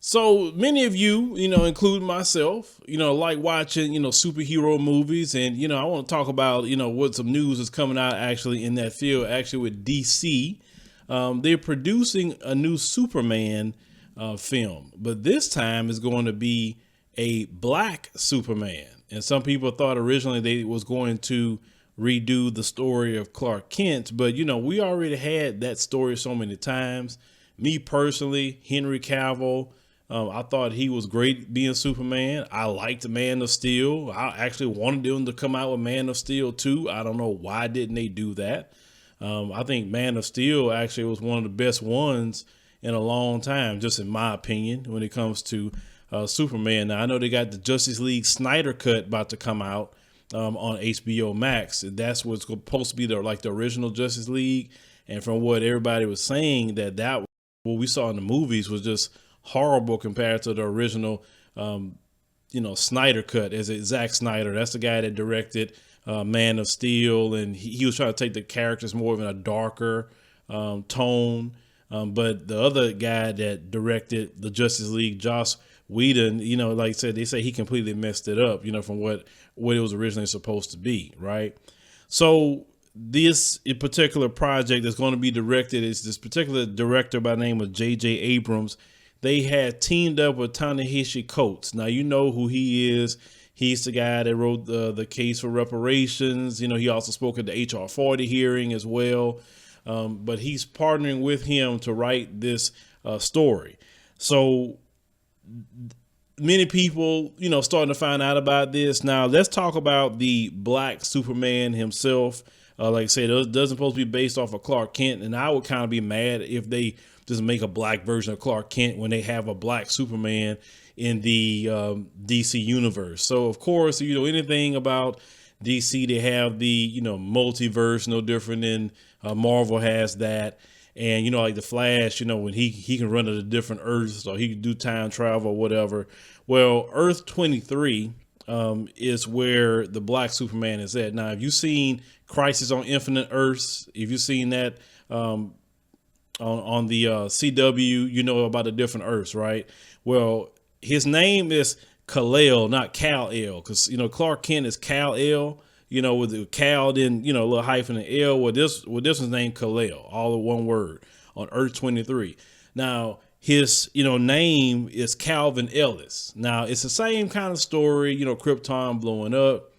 So many of you, including myself, like watching, superhero movies. And, I want to talk about, what some news is coming out actually in that field, actually with DC. They're producing a new Superman film, but this time is going to be a black Superman. And some people thought originally they was going to redo the story of Clark Kent, but, we already had that story so many times. Me personally, Henry Cavill, I thought he was great being Superman. I liked Man of Steel. I actually wanted them to come out with Man of Steel 2. I don't know why didn't they do that. I think Man of Steel actually was one of the best ones in a long time, just in my opinion, when it comes to Superman. Now, I know they got the Justice League Snyder cut about to come out on HBO Max. That's what's supposed to be the original Justice League. And from what everybody was saying, that what we saw in the movies was just horrible compared to the original, Snyder cut. As Zack Snyder, that's the guy that directed Man of Steel, and he was trying to take the characters more of in a darker tone. But the other guy that directed the Justice League, Joss Whedon, like I said, they say he completely messed it up, from what it was originally supposed to be, right? So this particular project that's going to be directed is this particular director by the name of J.J. Abrams. They had teamed up with Ta-Nehisi Coates. Now, you know who he is. He's the guy that wrote the case for reparations. He also spoke at the HR 40 hearing as well. But he's partnering with him to write this story. So many people, starting to find out about this. Now, let's talk about the black Superman himself. Like I said, it doesn't supposed to be based off of Clark Kent. And I would kind of be mad if they just make a black version of Clark Kent when they have a black Superman in the DC universe. So, of course, anything about DC, they have the, multiverse, no different than Marvel has that. And, like the Flash, when he can run to the different Earths, or he can do time travel or whatever. Well, Earth 23 is where the black Superman is at. Now, if you've seen Crisis on Infinite Earths, if you've seen that on the CW, you know about the different Earths, right? Well, his name is Kal-El, not Kal-El, because, Clark Kent is Kal-El, with the Kal, then, a little hyphen and L. Well, this was named Kal-El, all in one word, on Earth 23. Now, his, name is Calvin Ellis. Now, it's the same kind of story, Krypton blowing up,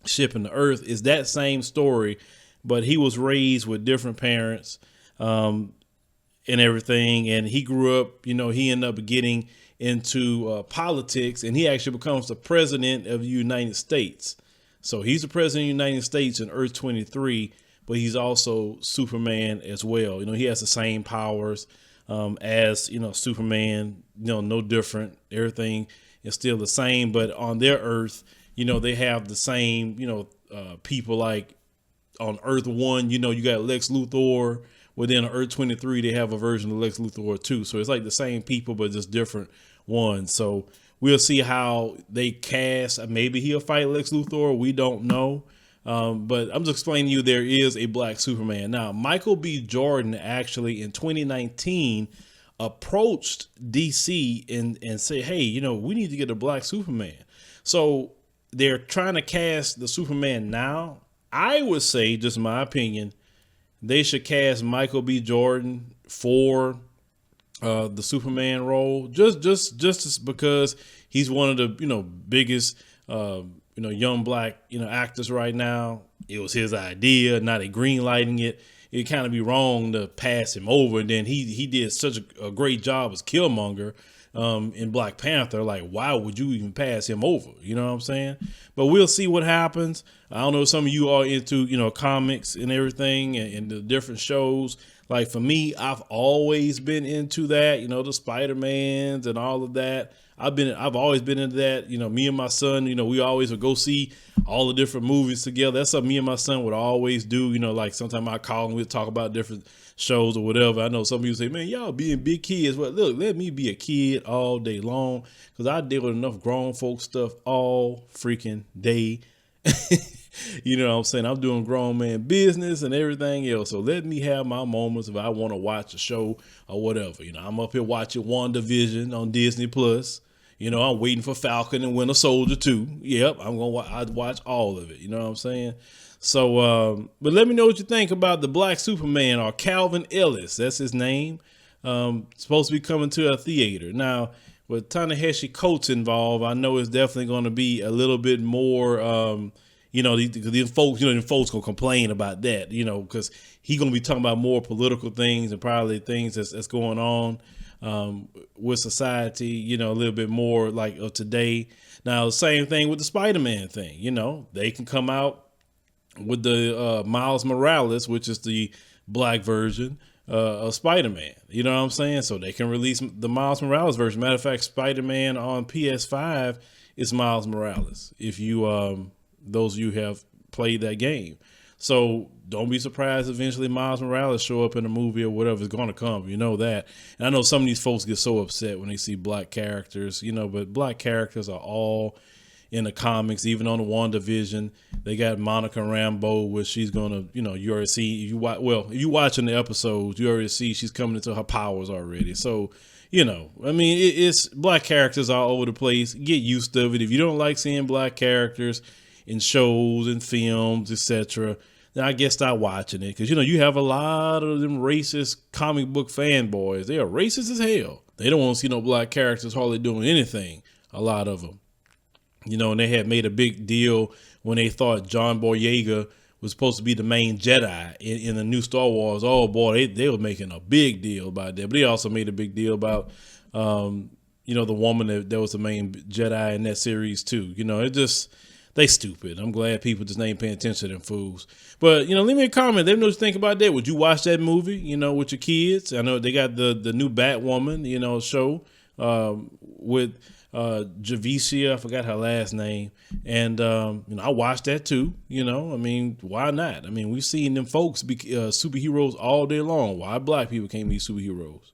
shipping the Earth. Is that same story, but he was raised with different parents and everything. And he grew up, he ended up getting into politics, and he actually becomes the president of the United States. So he's the president of the United States in Earth 23, but he's also Superman as well. He has the same powers as, Superman, no different. Everything is still the same, but on their Earth, they have the same, people like on Earth 1, you got Lex Luthor. Within Earth 23, they have a version of Lex Luthor too. So it's like the same people, but just different ones. So we'll see how they cast. Maybe he'll fight Lex Luthor. We don't know. But I'm just explaining to you, there is a black Superman. Now, Michael B. Jordan actually in 2019 approached DC and said, hey, we need to get a black Superman. So they're trying to cast the Superman now. I would say, just my opinion, they should cast Michael B. Jordan for the Superman role, just because he's one of the biggest young black actors right now. It was his idea, not a green lighting it. It'd kind of be wrong to pass him over. And then he did such a great job as Killmonger in Black Panther. Like, why would you even pass him over? You know what I'm saying? But we'll see what happens. I don't know if some of you are into, comics and everything and the different shows. Like for me, I've always been into that, the Spider-Mans and all of that. I've always been into that. Me and my son, we always would go see all the different movies together. That's something me and my son would always do. Like sometimes I call and we'd talk about different shows or whatever. I know some of you say, man, y'all being big kids. Well, look, let me be a kid all day long, because I deal with enough grown folk stuff all freaking day. You know what I'm saying? I'm doing grown man business and everything else. So let me have my moments if I want to watch a show or whatever. You know, I'm up here watching WandaVision on Disney Plus. You know, I'm waiting for Falcon and Winter Soldier too. Yep, I'd watch all of it. You know what I'm saying? So, but let me know what you think about the Black Superman, or Calvin Ellis. That's his name. Supposed to be coming to a theater. Now, with Ta-Nehisi Coates involved, I know it's definitely going to be a little bit more, these folks gonna complain about that, because he's going to be talking about more political things and probably things that's going on with society, a little bit more like of today. Now, the same thing with the Spider-Man thing. They can come out with the Miles Morales, which is the black version of Spider-Man. You know what I'm saying? So they can release the Miles Morales version. Matter of fact, Spider-Man on PS5 is Miles Morales, if you those of you have played that game. So don't be surprised eventually Miles Morales show up in a movie or whatever is going to come. You know that. And I know some of these folks get so upset when they see black characters, but black characters are all in the comics. Even on the WandaVision, they got Monica Rambeau, where she's gonna, you already see, if you watching the episodes, you already see she's coming into her powers already. So, it's black characters all over the place. Get used to it. If you don't like seeing black characters in shows and films, etc., then I guess start watching it, because you have a lot of them racist comic book fanboys. They are racist as hell. They don't want to see no black characters hardly doing anything. A lot of them. And they had made a big deal when they thought John Boyega was supposed to be the main Jedi in the new Star Wars. Oh boy, they were making a big deal about that. But they also made a big deal about, the woman that was the main Jedi in that series too. They stupid. I'm glad people just ain't paying attention to them fools. But, leave me a comment. Let me know what you think about that. Would you watch that movie, with your kids? I know they got the new Batwoman, show with Javicia, I forgot her last name. And, I watched that too. Why not? We've seen them folks be superheroes all day long. Why black people can't be superheroes?